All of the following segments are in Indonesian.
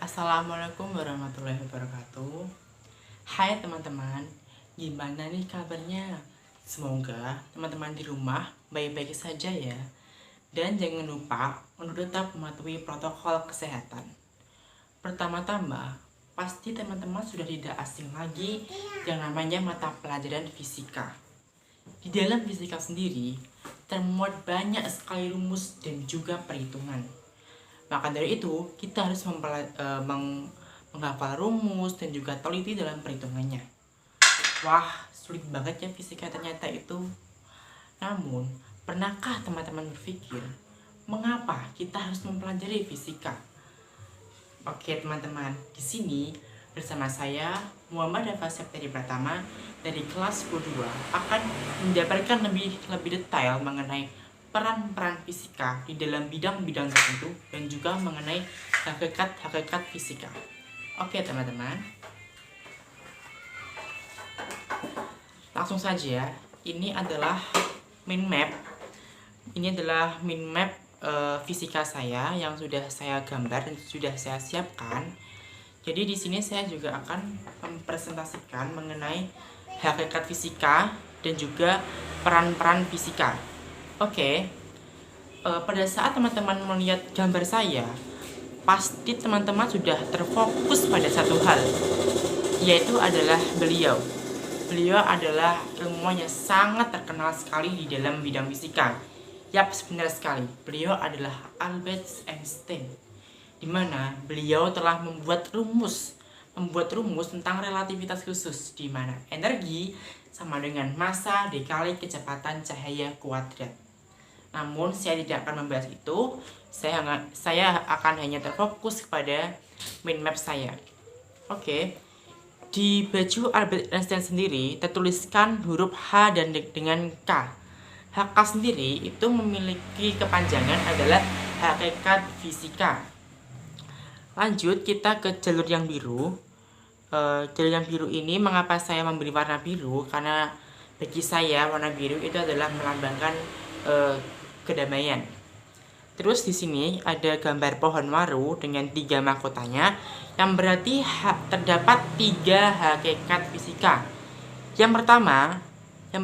Assalamualaikum warahmatullahi wabarakatuh. Hai teman-teman, gimana nih kabarnya? Semoga teman-teman di rumah baik-baik saja ya. Dan jangan lupa untuk tetap mematuhi protokol kesehatan. Pertama-tama, pasti teman-teman sudah tidak asing lagi yang namanya mata pelajaran fisika. Di dalam fisika sendiri, termuat banyak sekali rumus dan juga perhitungan. Maka dari itu, kita harus menghafal rumus dan juga teliti dalam perhitungannya. Wah, sulit banget ya fisika ternyata itu. Namun, pernahkah teman-teman berpikir, mengapa kita harus mempelajari fisika? Oke teman-teman, di sini bersama saya Muhammad Dafa Septeri Pratama dari kelas 2 akan menjabarkan lebih detail mengenai peran-peran fisika di dalam bidang-bidang tertentu dan juga mengenai hakikat-hakikat fisika. Oke teman-teman, langsung saja. Ini adalah mind map. Ini adalah mind map fisika saya yang sudah saya gambar dan sudah saya siapkan. Jadi di sini saya juga akan mempresentasikan mengenai hakikat fisika dan juga peran-peran fisika. Oke, pada saat teman-teman melihat gambar saya, pasti teman-teman sudah terfokus pada satu hal, yaitu adalah beliau. Beliau adalah ilmuwan yang sangat terkenal sekali di dalam bidang fisika. Yap, benar sekali. Beliau adalah Albert Einstein, di mana beliau telah membuat rumus tentang relativitas khusus, di mana energi sama dengan massa dikali kecepatan cahaya kuadrat. Namun saya tidak akan membahas itu. Saya akan hanya terfokus kepada mind map saya. Oke. Di baju Albert Einstein sendiri tertuliskan huruf H dan dengan K. HK sendiri itu memiliki kepanjangan adalah hakikat fisika. Lanjut kita ke jalur yang biru. Jalur yang biru ini, mengapa saya memberi warna biru? Karena bagi saya warna biru itu adalah melambangkan kedamaian. Terus di sini ada gambar pohon waru dengan 3 mahkotanya, yang berarti terdapat 3 hakikat fisika. Yang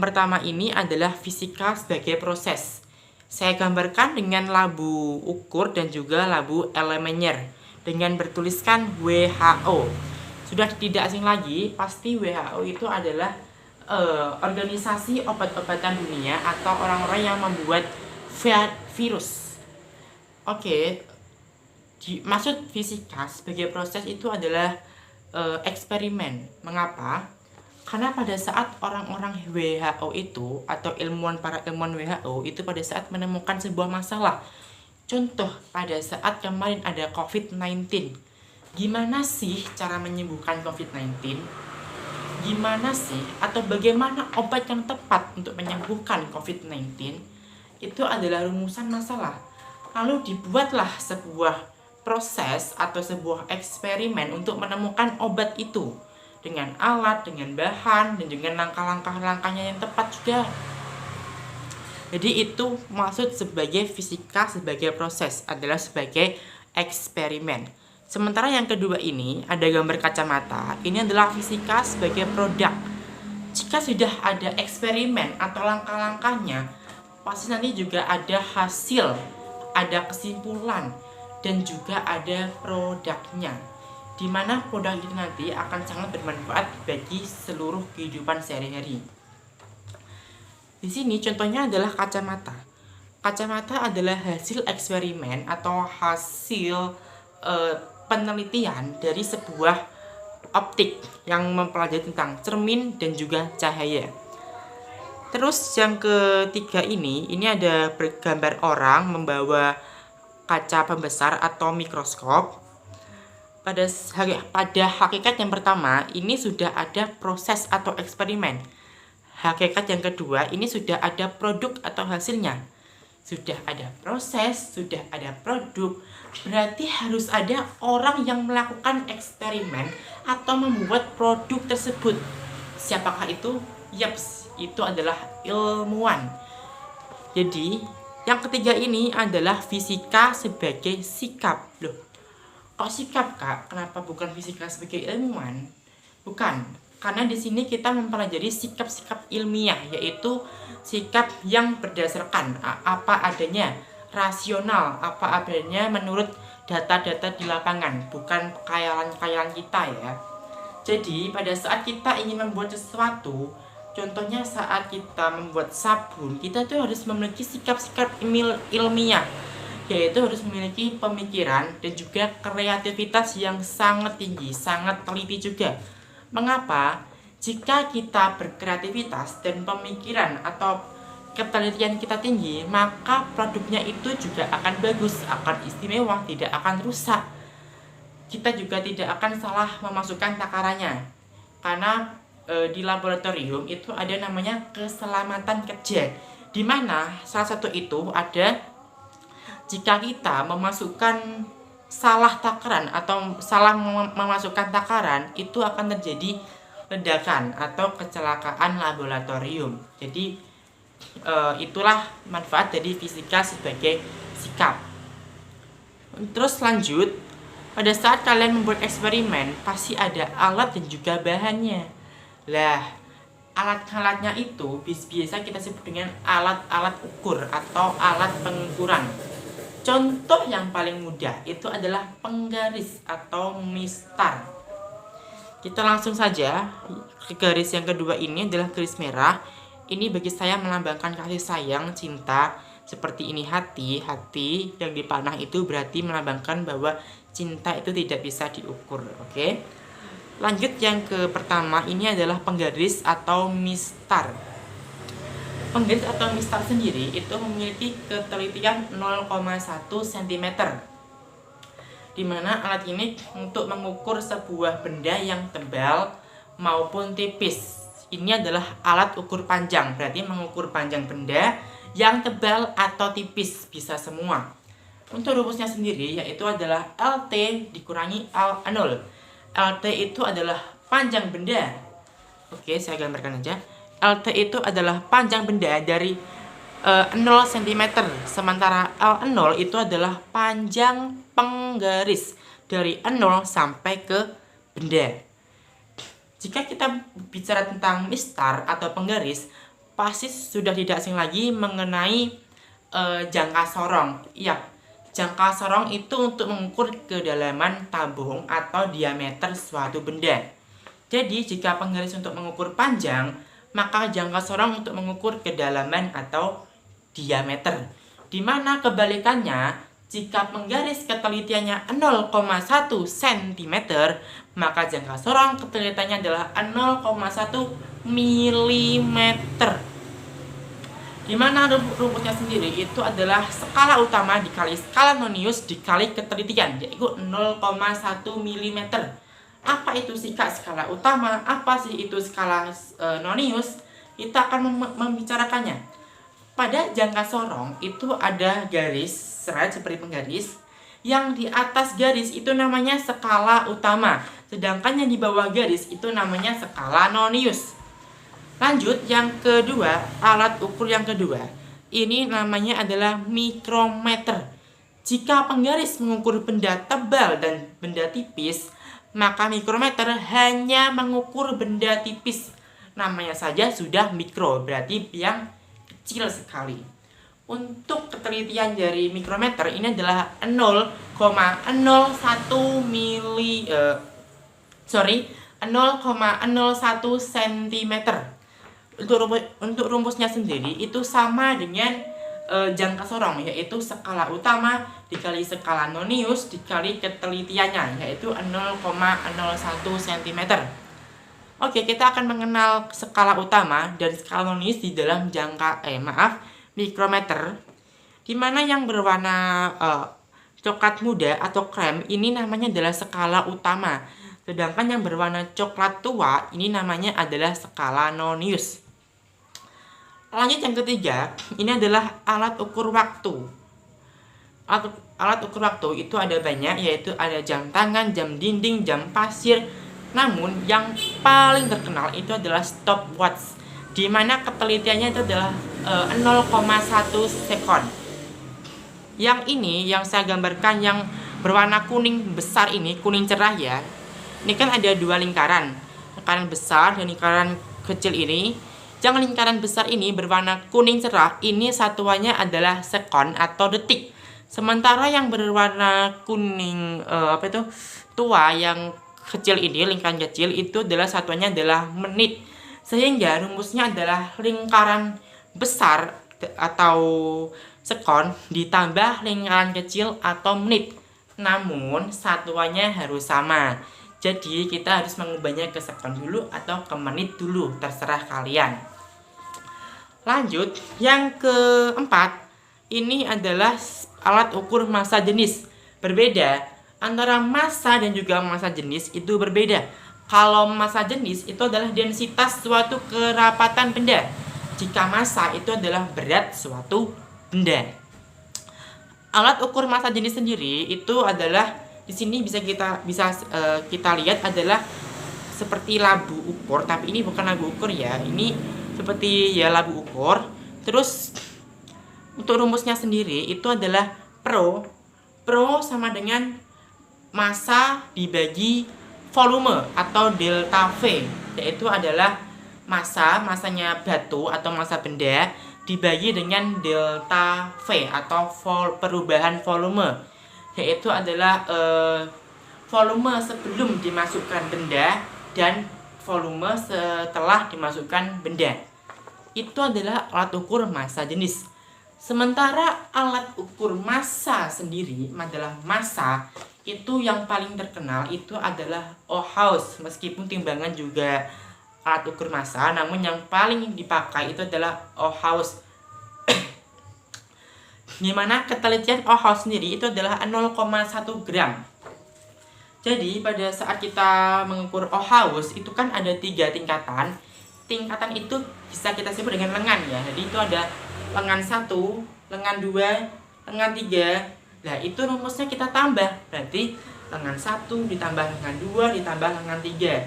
pertama ini adalah fisika sebagai proses. Saya gambarkan dengan labu ukur dan juga labu elemenyer dengan bertuliskan WHO. Sudah tidak asing lagi, pasti WHO itu adalah organisasi obat-obatan dunia atau orang-orang yang membuat virus. Oke, maksud fisika sebagai proses itu adalah eksperimen. Mengapa? Karena pada saat orang-orang WHO itu atau para ilmuwan WHO itu pada saat menemukan sebuah masalah, contoh pada saat kemarin ada COVID-19, gimana sih cara menyembuhkan COVID-19? Gimana sih atau bagaimana obat yang tepat untuk menyembuhkan COVID-19? Itu adalah rumusan masalah. Lalu dibuatlah sebuah proses atau sebuah eksperimen untuk menemukan obat itu dengan alat, dengan bahan, dan dengan langkah-langkahnya yang tepat juga. Jadi itu maksud sebagai fisika sebagai proses, adalah sebagai eksperimen. Sementara yang kedua ini ada gambar kacamata. Ini adalah fisika sebagai produk. Jika sudah ada eksperimen atau langkah-langkahnya, pasti nanti juga ada hasil, ada kesimpulan, dan juga ada produknya, di mana produk itu nanti akan sangat bermanfaat bagi seluruh kehidupan sehari-hari. Di sini contohnya adalah kacamata. Kacamata adalah hasil eksperimen atau hasil penelitian dari sebuah optik yang mempelajari tentang cermin dan juga cahaya. Terus yang ketiga ini ada gambar orang membawa kaca pembesar atau mikroskop. Pada hakikat yang pertama ini sudah ada proses atau eksperimen. Hakikat yang kedua ini sudah ada produk atau hasilnya. Sudah ada proses, sudah ada produk, berarti harus ada orang yang melakukan eksperimen atau membuat produk tersebut. Siapakah itu? Yaps, itu adalah ilmuwan. Jadi yang ketiga ini adalah fisika sebagai sikap. Loh, Kok sikap, Kak? Kenapa bukan fisika sebagai ilmuwan? Bukan, karena di sini kita mempelajari sikap-sikap ilmiah, yaitu sikap yang berdasarkan apa adanya, rasional, apa adanya menurut data-data di lapangan, bukan khayalan-khayalan kita ya. Jadi pada saat kita ingin membuat sesuatu, contohnya saat kita membuat sabun, kita tuh harus memiliki sikap-sikap ilmiah, yaitu harus memiliki pemikiran dan juga kreativitas yang sangat tinggi, sangat teliti juga. Mengapa? Jika kita berkreativitas dan pemikiran atau ketelitian kita tinggi, maka produknya itu juga akan bagus, akan istimewa, tidak akan rusak. Kita juga tidak akan salah memasukkan takarannya, karena di laboratorium itu ada namanya keselamatan kerja, di mana salah satu itu ada jika kita memasukkan salah takaran atau salah memasukkan takaran, itu akan terjadi ledakan atau kecelakaan laboratorium. Jadi itulah manfaat dari fisika sebagai sikap. Terus lanjut, pada saat kalian membuat eksperimen pasti ada alat dan juga bahannya. Lah, alat-alatnya itu biasa kita sebut dengan alat-alat ukur atau alat pengukuran. Contoh yang paling mudah itu adalah penggaris atau mistar. Kita langsung saja ke garis yang kedua. Ini adalah garis merah. Ini bagi saya melambangkan kasih sayang, cinta. Seperti ini hati yang dipanah itu berarti melambangkan bahwa cinta itu tidak bisa diukur. Oke. Lanjut yang ke pertama, ini adalah penggaris atau mistar. Penggaris atau mistar sendiri itu memiliki ketelitian 0,1 cm, dimana alat ini untuk mengukur sebuah benda yang tebal maupun tipis. Ini adalah alat ukur panjang, berarti mengukur panjang benda yang tebal atau tipis, bisa semua. Untuk rumusnya sendiri yaitu adalah LT dikurangi L0. LT itu adalah panjang benda. Oke, saya gambarkan aja. LT itu adalah panjang benda dari 0 cm, sementara L0 itu adalah panjang penggaris dari 0 sampai ke benda. Jika kita bicara tentang mistar atau penggaris, pasti sudah tidak asing lagi mengenai jangka sorong. Iya, jangka sorong itu untuk mengukur kedalaman tabung atau diameter suatu benda. Jadi jika penggaris untuk mengukur panjang, maka jangka sorong untuk mengukur kedalaman atau diameter. Dimana kebalikannya, jika penggaris ketelitiannya 0,1 cm, maka jangka sorong ketelitiannya adalah 0,1 mm. Dimana rumusnya sendiri itu adalah skala utama dikali skala nonius dikali ketelitian, yaitu 0,1 mm. Apa itu sih Kak skala utama? Apa sih itu skala nonius? Kita akan membicarakannya. Pada jangka sorong itu ada garis serat seperti penggaris. Yang di atas garis itu namanya skala utama, sedangkan yang di bawah garis itu namanya skala nonius. Lanjut yang kedua, alat ukur yang kedua. Ini namanya adalah mikrometer. Jika penggaris mengukur benda tebal dan benda tipis, maka mikrometer hanya mengukur benda tipis. Namanya saja sudah mikro, berarti yang kecil sekali. Untuk ketelitian dari mikrometer ini adalah 0,01 cm. Untuk rumusnya sendiri itu sama dengan jangka sorong, yaitu skala utama dikali skala nonius dikali ketelitiannya, yaitu 0,01 cm. Oke, kita akan mengenal skala utama dan skala nonius di dalam mikrometer, dimana yang berwarna coklat muda atau krem ini namanya adalah skala utama, sedangkan yang berwarna coklat tua ini namanya adalah skala nonius. Lanjut yang ketiga, ini adalah alat ukur waktu. Alat ukur waktu itu ada banyak, yaitu ada jam tangan, jam dinding, jam pasir. Namun yang paling terkenal itu adalah stopwatch, di mana ketelitiannya itu adalah 0,1 sekon. Yang ini yang saya gambarkan yang berwarna kuning besar ini, kuning cerah ya. Ini kan ada dua lingkaran, lingkaran besar dan lingkaran kecil ini. Yang lingkaran besar ini berwarna kuning cerah, ini satuannya adalah sekon atau detik. Sementara yang berwarna kuning tua yang kecil ini, lingkaran kecil itu adalah satuannya adalah menit. Sehingga rumusnya adalah lingkaran besar atau sekon ditambah lingkaran kecil atau menit. Namun satuannya harus sama. Jadi kita harus mengubahnya ke sekon dulu atau ke menit dulu, terserah kalian. Lanjut, yang keempat, ini adalah alat ukur massa jenis. Berbeda, antara massa dan juga massa jenis itu berbeda. Kalau massa jenis itu adalah densitas suatu kerapatan benda. Jika massa itu adalah berat suatu benda. Alat ukur massa jenis sendiri itu adalah di sini bisa kita lihat adalah seperti labu ukur, tapi ini bukan labu ukur ya. Ini seperti ya labu ukur. Terus untuk rumusnya sendiri itu adalah Pro sama dengan massa dibagi volume atau delta V, yaitu adalah masanya batu atau massa benda dibagi dengan delta V atau perubahan volume, yaitu adalah volume sebelum dimasukkan benda dan volume setelah dimasukkan benda. Itu adalah alat ukur massa jenis. Sementara alat ukur massa sendiri adalah massa itu yang paling terkenal itu adalah Ohaus. Meskipun timbangan juga alat ukur massa, namun yang paling dipakai itu adalah Ohaus. Dimana ketelitian Ohaus sendiri itu adalah 0,1 gram. Jadi pada saat kita mengukur Ohaus itu kan ada 3 tingkatan. Tingkatan itu bisa kita sebut dengan lengan ya. Jadi itu ada lengan 1, lengan 2, lengan 3. Nah, itu rumusnya kita tambah. Berarti lengan 1 ditambah lengan 2 ditambah lengan 3.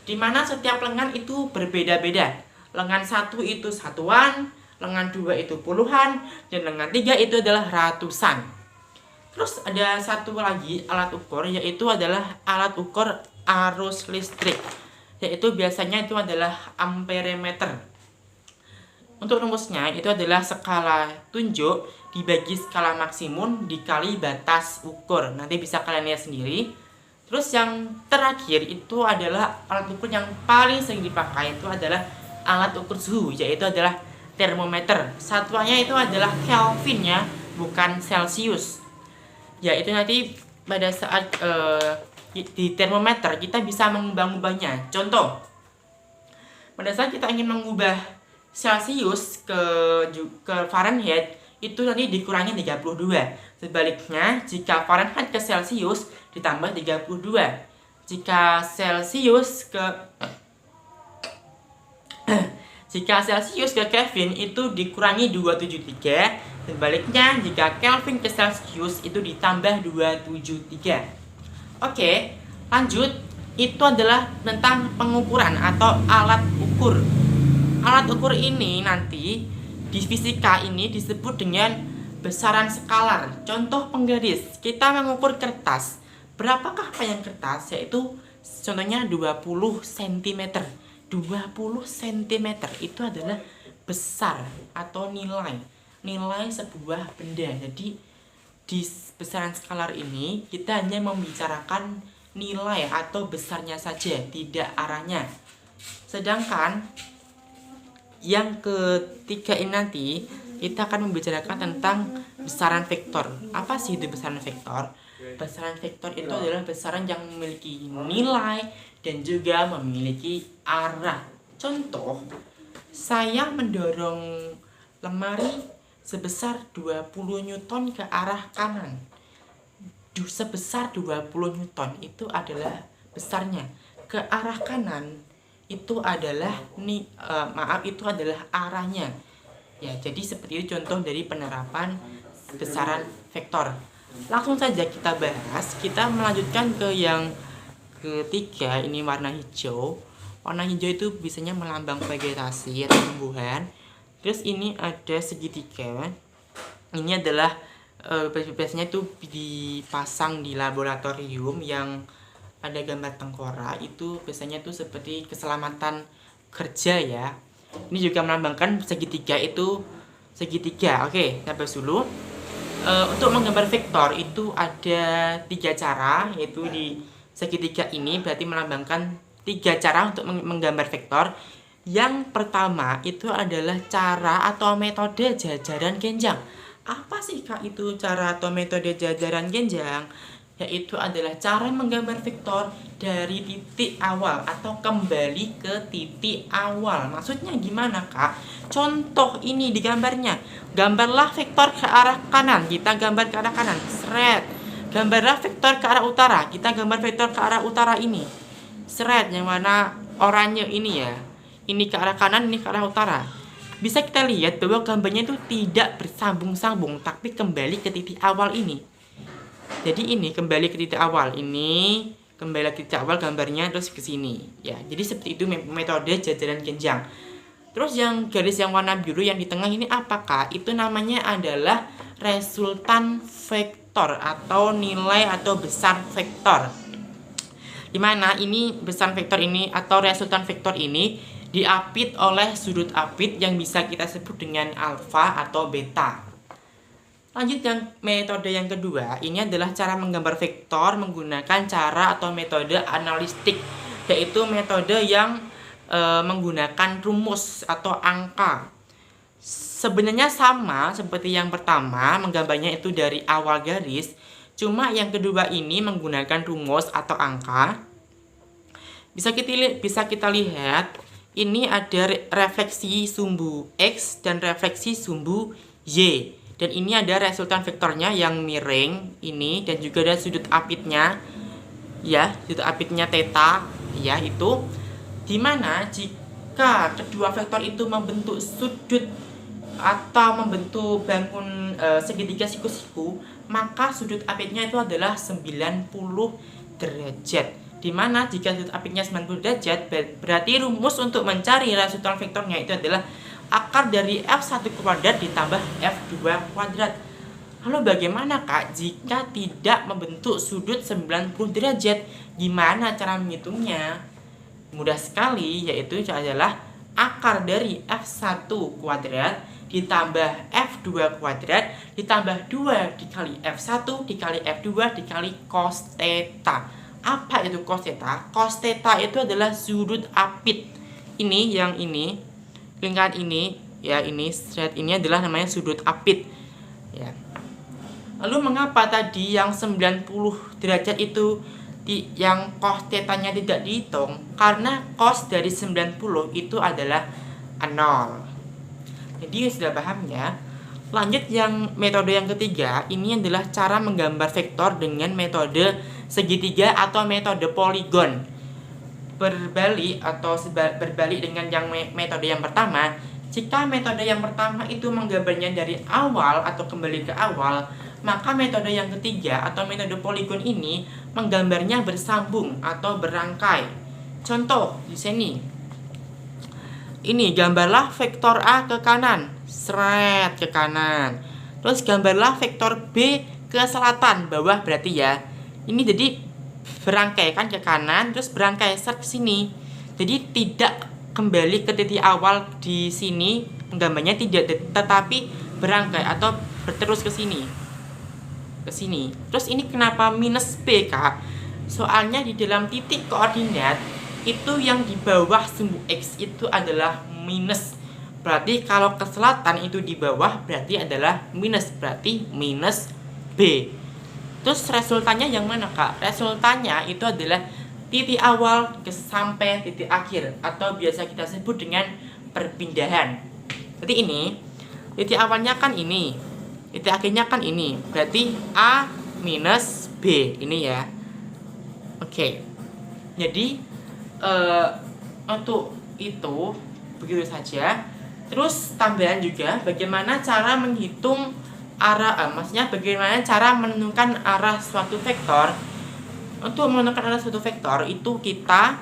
Dimana setiap lengan itu berbeda-beda. Lengan 1 itu satuan, lengan 2 itu puluhan, dan lengan 3 itu adalah ratusan. Terus ada satu lagi alat ukur, yaitu adalah alat ukur arus listrik, yaitu biasanya itu adalah amperemeter. Untuk rumusnya itu adalah skala tunjuk dibagi skala maksimum dikali batas ukur. Nanti bisa kalian lihat sendiri. Terus yang terakhir itu adalah alat ukur yang paling sering dipakai, itu adalah alat ukur suhu, yaitu adalah termometer. Satuannya itu adalah Kelvin ya, bukan Celcius. Ya, itu nanti pada saat di termometer kita bisa mengubah-ubahnya. Contoh, pada saat kita ingin mengubah Celcius ke Fahrenheit, itu nanti dikurangi 32. Sebaliknya, jika Fahrenheit ke Celcius ditambah 32. Jika Celcius ke Kelvin itu dikurangi 273. Sebaliknya, jika Kelvin ke Celcius itu ditambah 273. Oke, lanjut. Itu adalah tentang pengukuran atau alat ukur. Alat ukur ini nanti di fisika ini disebut dengan besaran skalar. Contoh penggaris, kita mengukur kertas. Berapakah panjang kertas? Yaitu contohnya 20 cm. 20 cm itu adalah besar atau nilai sebuah benda. Jadi di besaran skalar ini kita hanya membicarakan nilai atau besarnya saja, tidak arahnya. Sedangkan yang ketiga ini nanti kita akan membicarakan tentang besaran vektor. Apa sih itu besaran vektor? Besaran vektor itu adalah besaran yang memiliki nilai dan juga memiliki arah. Contoh, saya mendorong lemari sebesar 20 Newton ke arah kanan. Sebesar 20 Newton itu adalah besarnya. Ke arah kanan itu adalah itu adalah arahnya. Ya, jadi seperti itu contoh dari penerapan besaran vektor. Langsung saja kita bahas. Kita melanjutkan ke yang ketiga, ini warna hijau. Warna hijau itu biasanya melambang vegetasi atau tumbuhan. Terus ini ada segitiga. Ini adalah biasanya itu dipasang di laboratorium yang ada gambar tengkorak, itu biasanya tuh seperti keselamatan kerja ya. Ini juga melambangkan segitiga, itu segitiga. Oke, sampai dulu. Untuk menggambar vektor itu ada 3 cara, yaitu di segitiga ini berarti melambangkan 3 cara untuk menggambar vektor. Yang pertama itu adalah cara atau metode jajaran genjang. Apa sih Kak itu cara atau metode jajaran genjang? Yaitu adalah cara menggambar vektor dari titik awal atau kembali ke titik awal. Maksudnya gimana Kak? Contoh ini di gambarnya. Gambarlah vektor ke arah kanan, kita gambar ke arah kanan. Seret. Gambarlah vektor ke arah utara, kita gambar vektor ke arah utara ini. Seret, yang mana oranye ini ya. Ini ke arah kanan, ini ke arah utara. Bisa kita lihat bahwa gambarnya itu tidak bersambung-sambung, tapi kembali ke titik awal ini. Jadi ini kembali ke titik awal, ini kembali ke titik awal gambarnya terus ke sini. Ya, jadi seperti itu metode jajaran genjang. Terus yang garis yang warna biru yang di tengah ini apakah? Itu namanya adalah resultan vektor atau nilai atau besar vektor. Dimana ini besar vektor ini atau resultan vektor ini diapit oleh sudut apit yang bisa kita sebut dengan alfa atau beta. Lanjut yang metode yang kedua, ini adalah cara menggambar vektor menggunakan cara atau metode analistik, yaitu metode yang menggunakan rumus atau angka. Sebenarnya sama seperti yang pertama, menggambarnya itu dari awal garis, cuma yang kedua ini menggunakan rumus atau angka. Bisa kita lihat ini ada refleksi sumbu X dan refleksi sumbu Y. Dan ini ada resultan vektornya yang miring ini, dan juga ada sudut apitnya. Ya, sudut apitnya theta ya itu. Dimana jika kedua vektor itu membentuk sudut atau membentuk bangun segitiga siku-siku, maka sudut apitnya itu adalah 90 derajat. Dimana jika sudut apitnya 90 derajat, berarti rumus untuk mencari resultan vektornya itu adalah akar dari F1 kuadrat ditambah F2 kuadrat. Lalu bagaimana Kak jika tidak membentuk sudut 90 derajat? Gimana cara menghitungnya? Mudah sekali, yaitu adalah akar dari F1 kuadrat ditambah F2 kuadrat ditambah 2 dikali F1 dikali F2 dikali cos theta. Apa itu cos theta? Cos theta itu adalah sudut apit. Ini yang ini, lingkaran ini ya, ini straight ini adalah namanya sudut apit. Ya. Lalu mengapa tadi yang 90 derajat itu yang cos theta-nya tidak dihitung? Karena cos dari 90 itu adalah 0. Jadi sudah paham ya. Lanjut yang metode yang ketiga, ini adalah cara menggambar vektor dengan metode segitiga atau metode poligon. Berbalik dengan yang metode yang pertama, jika metode yang pertama itu menggambarnya dari awal atau kembali ke awal, maka metode yang ketiga atau metode poligon ini menggambarnya bersambung atau berangkai. Contoh di sini. Ini gambarlah vektor A ke kanan, seret ke kanan. Terus gambarlah vektor B ke selatan, bawah berarti ya. Ini jadi berangkai kan ke kanan, terus berangkai seret ke sini. Jadi tidak kembali ke titik awal di sini, gambarnya tidak, tetapi berangkai atau berterus ke sini. Ke sini. Terus ini kenapa minus B Kak? Soalnya di dalam titik koordinat itu yang di bawah sumbu X itu adalah minus. Berarti kalau ke selatan itu di bawah berarti adalah minus, berarti minus B. Terus resultannya yang mana Kak? Resultannya itu adalah titik awal sampai titik akhir atau biasa kita sebut dengan perpindahan. Berarti ini titik awalnya kan ini, titik akhirnya kan ini, berarti A minus B ini ya. Oke. Jadi untuk itu begitu saja. Terus tambahan juga bagaimana cara menghitung arah, maksudnya bagaimana cara menentukan arah suatu vektor. Untuk menentukan arah suatu vektor itu kita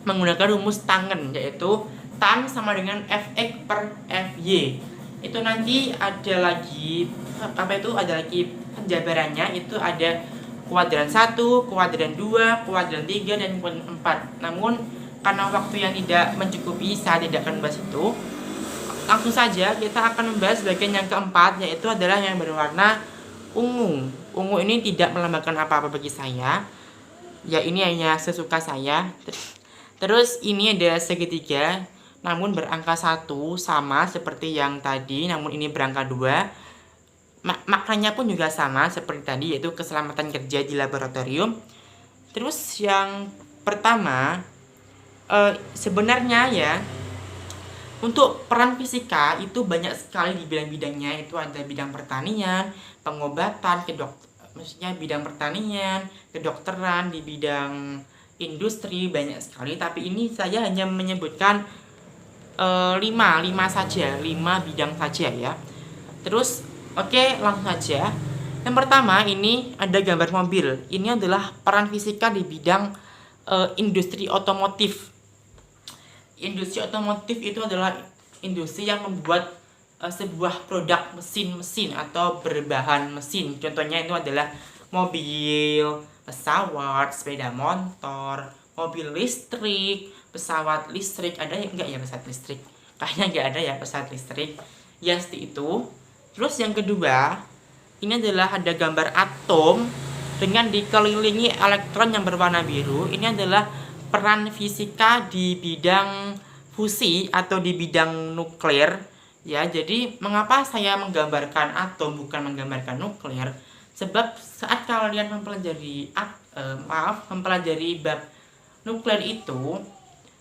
menggunakan rumus tangen, yaitu tan sama dengan fx per fy. Itu nanti ada lagi apa itu ada lagi penjabarannya, itu ada kuadran 1, kuadran 2, kuadran 3, dan kuadran 4. Namun karena waktu yang tidak mencukupi, saya tidak akan membahas itu. Langsung saja kita akan membahas bagian yang keempat, yaitu adalah yang berwarna ungu. Ungu ini tidak melambangkan apa-apa bagi saya. Ya, ini hanya sesuka saya. Terus ini ada segitiga, namun berangka 1, sama seperti yang tadi, namun ini berangka 2. Maknanya pun juga sama seperti tadi, yaitu keselamatan kerja di laboratorium. Terus yang pertama, sebenarnya ya, untuk peran fisika itu banyak sekali di bidang-bidangnya. Itu ada bidang pertanian, pengobatan, maksudnya bidang pertanian, kedokteran, di bidang industri banyak sekali. Tapi ini saya hanya menyebutkan 5 bidang saja ya. Terus oke, langsung saja. Yang pertama, ini ada gambar mobil. Ini adalah peran fisika di bidang industri otomotif. Industri otomotif itu adalah industri yang membuat sebuah produk mesin-mesin atau berbahan mesin. Contohnya itu adalah mobil, pesawat, sepeda motor, mobil listrik, pesawat listrik. Ada ya enggak ya pesawat listrik? Kayaknya enggak ada ya pesawat listrik. Ya, seperti itu. Terus yang kedua, ini adalah ada gambar atom dengan dikelilingi elektron yang berwarna biru. Ini adalah peran fisika di bidang fusi atau di bidang nuklir. Ya, jadi mengapa saya menggambarkan atom bukan menggambarkan nuklir? Sebab saat kalian mempelajari mempelajari bab nuklir itu,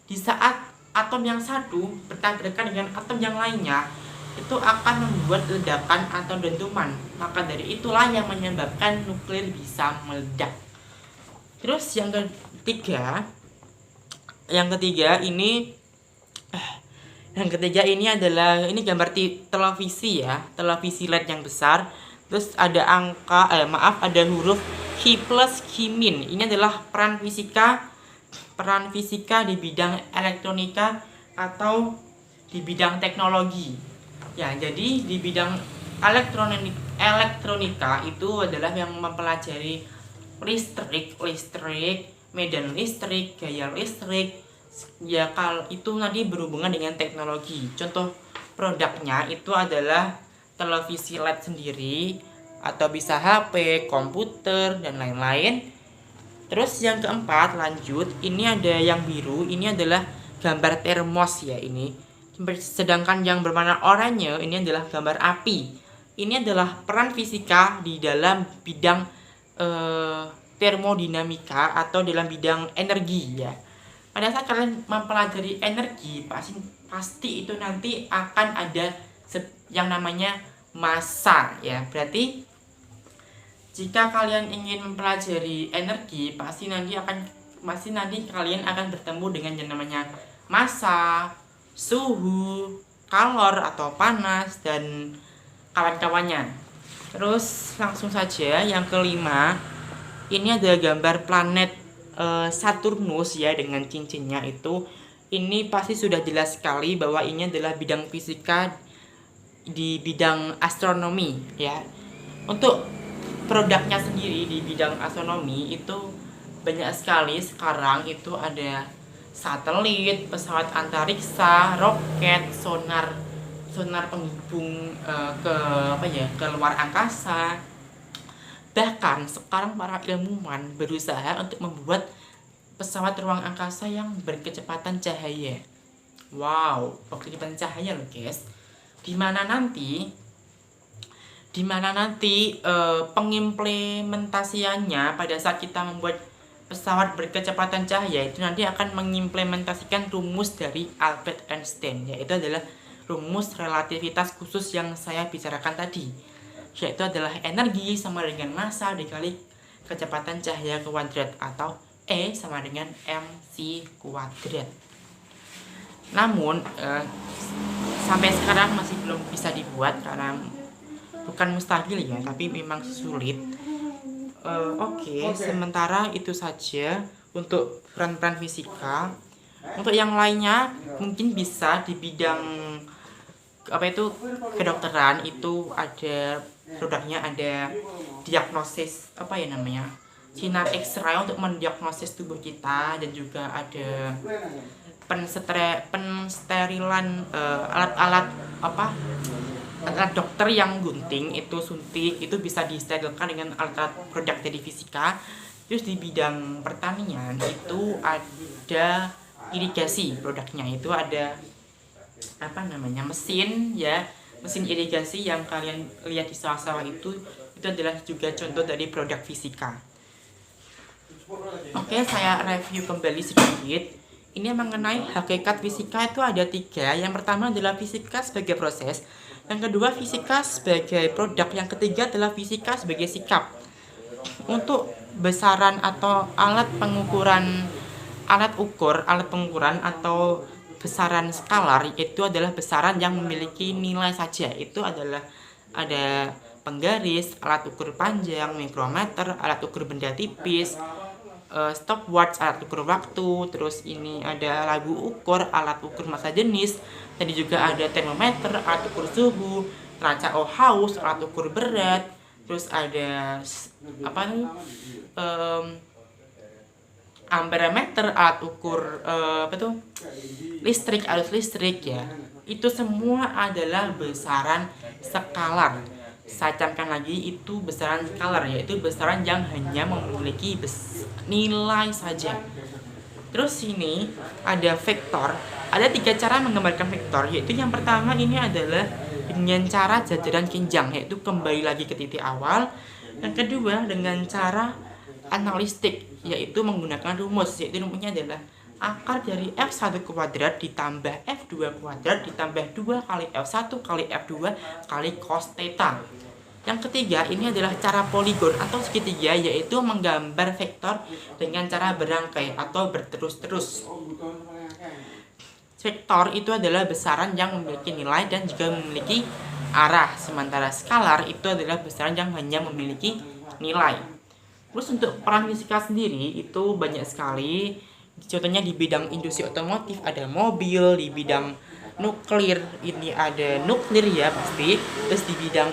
di saat atom yang satu bertabrakan dengan atom yang lainnya, itu akan membuat ledakan atau dentuman. Maka dari itulah yang menyebabkan nuklir bisa meledak. Terus yang ketiga ini adalah gambar televisi ya, televisi LED yang besar. Terus ada ada huruf Ki plus Ki min. Ini adalah peran fisika di bidang elektronika atau di bidang teknologi. Ya, jadi di bidang elektronika itu adalah yang mempelajari listrik, medan listrik, gaya listrik. Ya, kalau itu nanti berhubungan dengan teknologi. Contoh produknya itu adalah televisi LED sendiri, atau bisa HP, komputer, dan lain-lain. Terus yang keempat, lanjut, ini ada yang biru, ini adalah gambar termos ya ini. Sedangkan yang berwarna oranye ini adalah gambar api. Ini adalah peran fisika di dalam bidang termodinamika atau dalam bidang energi ya. Pada saat kalian mempelajari energi, pasti itu nanti akan ada yang namanya massa ya. Berarti jika kalian ingin mempelajari energi, pasti nanti kalian akan bertemu dengan yang namanya massa, suhu, kalor atau panas, dan kawan-kawannya. Terus langsung saja yang kelima, ini ada gambar planet Saturnus ya dengan cincinnya itu. Ini pasti sudah jelas sekali bahwa ini adalah bidang fisika di bidang astronomi ya. Untuk produknya sendiri di bidang astronomi itu banyak sekali. Sekarang itu ada satelit, pesawat antariksa, roket, sonar penghubung ke luar angkasa. Bahkan sekarang para ilmuwan berusaha untuk membuat pesawat ruang angkasa yang berkecepatan cahaya. Wow, berkecepatan cahaya loh guys. Dimana nanti pengimplementasiannya pada saat kita membuat pesawat berkecepatan cahaya itu nanti akan mengimplementasikan rumus dari Albert Einstein, yaitu adalah rumus relativitas khusus yang saya bicarakan tadi, yaitu adalah energi sama dengan massa dikali kecepatan cahaya kuadrat, atau E sama dengan mc kuadrat. Namun sampai sekarang masih belum bisa dibuat karena bukan mustahil ya, tapi memang sulit. Oke, sementara itu saja untuk peran-peran fisika. Untuk yang lainnya mungkin bisa di bidang apa itu kedokteran itu ada produknya, ada diagnosis apa ya namanya, sinar X-ray untuk mendiagnosis tubuh kita, dan juga ada pensterilan, alat-alat apa, alat dokter yang gunting itu suntik itu bisa disterilkan dengan alat produk dari fisika. Terus di bidang pertanian itu ada irigasi, produknya itu ada apa namanya, mesin ya, mesin irigasi yang kalian lihat di sawah-sawah itu adalah juga contoh dari produk fisika. Oke, saya review kembali sedikit. Ini mengenai hakikat fisika itu ada 3. Yang pertama adalah fisika sebagai proses, yang kedua fisika sebagai produk, yang ketiga adalah fisika sebagai sikap. Untuk besaran atau alat pengukuran atau besaran skalar itu adalah besaran yang memiliki nilai saja. Itu adalah ada penggaris, alat ukur panjang, mikrometer, alat ukur benda tipis, stopwatch, alat ukur waktu, terus ini ada lagu ukur, alat ukur massa jenis, tadi juga ada termometer, alat ukur suhu, kaca Ohaus, alat ukur berat, terus ada apa nih, amperemeter, alat ukur apa tuh, listrik, arus listrik ya. Itu semua adalah besaran skalar. Saya camkan lagi, itu besaran skalar, yaitu besaran yang hanya memiliki nilai saja. Terus ini ada vektor. Ada 3 cara menggambarkan vektor, yaitu yang pertama ini adalah dengan cara jajaran kinjang, yaitu kembali lagi ke titik awal. Yang kedua dengan cara analistik, yaitu menggunakan rumus, yaitu rumusnya adalah akar dari F1 kuadrat ditambah F2 kuadrat ditambah 2 kali F1 kali F2 kali cos theta. Yang ketiga ini adalah cara poligon atau segitiga, yaitu menggambar vektor dengan cara berangkai atau berterus-terus. Vektor itu adalah besaran yang memiliki nilai dan juga memiliki arah, sementara skalar itu adalah besaran yang hanya memiliki nilai. Terus untuk peran fisika sendiri itu banyak sekali. Contohnya di bidang industri otomotif ada mobil, di bidang nuklir ini ada nuklir ya pasti. Terus di bidang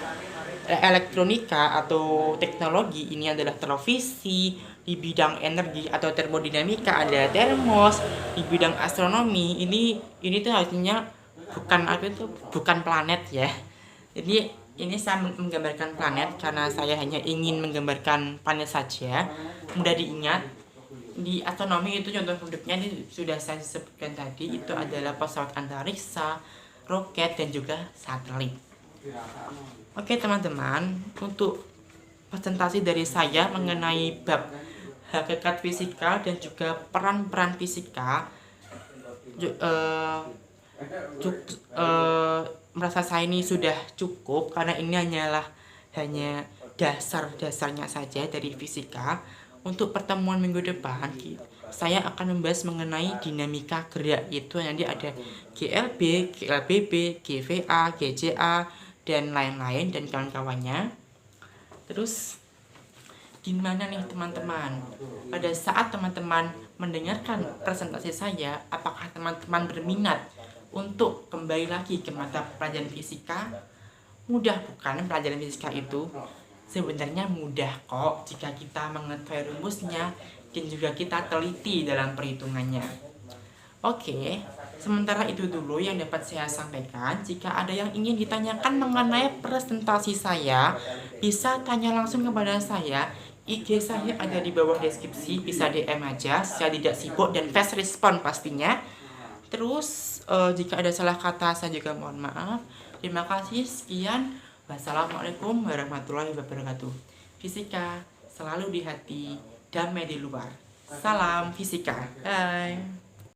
elektronika atau teknologi ini adalah televisi, di bidang energi atau termodinamika ada termos, di bidang astronomi ini tuh artinya bukan planet ya. Jadi ini saya menggambarkan planet karena saya hanya ingin menggambarkan planet saja, mudah diingat. Di astronomi itu contoh produknya ini sudah saya sebutkan tadi, itu adalah pesawat antariksa, roket, dan juga satelit. Oke teman-teman, untuk presentasi dari saya mengenai bab hakikat fisika dan juga peran-peran fisika, merasa saya ini sudah cukup karena ini hanya dasar-dasarnya saja dari fisika. Untuk pertemuan minggu depan saya akan membahas mengenai dinamika gerak, yaitu nanti ada GLB, GLBB, GVA, GJA, dan lain-lain dan kawan-kawannya. Terus gimana nih teman-teman, pada saat teman-teman mendengarkan presentasi saya, apakah teman-teman berminat untuk kembali lagi ke mata pelajaran fisika? Mudah bukan pelajaran fisika itu? Sebenarnya mudah kok jika kita mengetahui rumusnya dan juga kita teliti dalam perhitungannya. Oke, sementara itu dulu yang dapat saya sampaikan. Jika ada yang ingin ditanyakan mengenai presentasi saya, bisa tanya langsung kepada saya. IG saya ada di bawah deskripsi, bisa DM aja. Saya tidak sibuk dan fast respon pastinya. Terus jika ada salah kata saya juga mohon maaf. Terima kasih, sekian. Wassalamualaikum warahmatullahi wabarakatuh. Fisika selalu di hati, damai di luar. Salam fisika. Bye.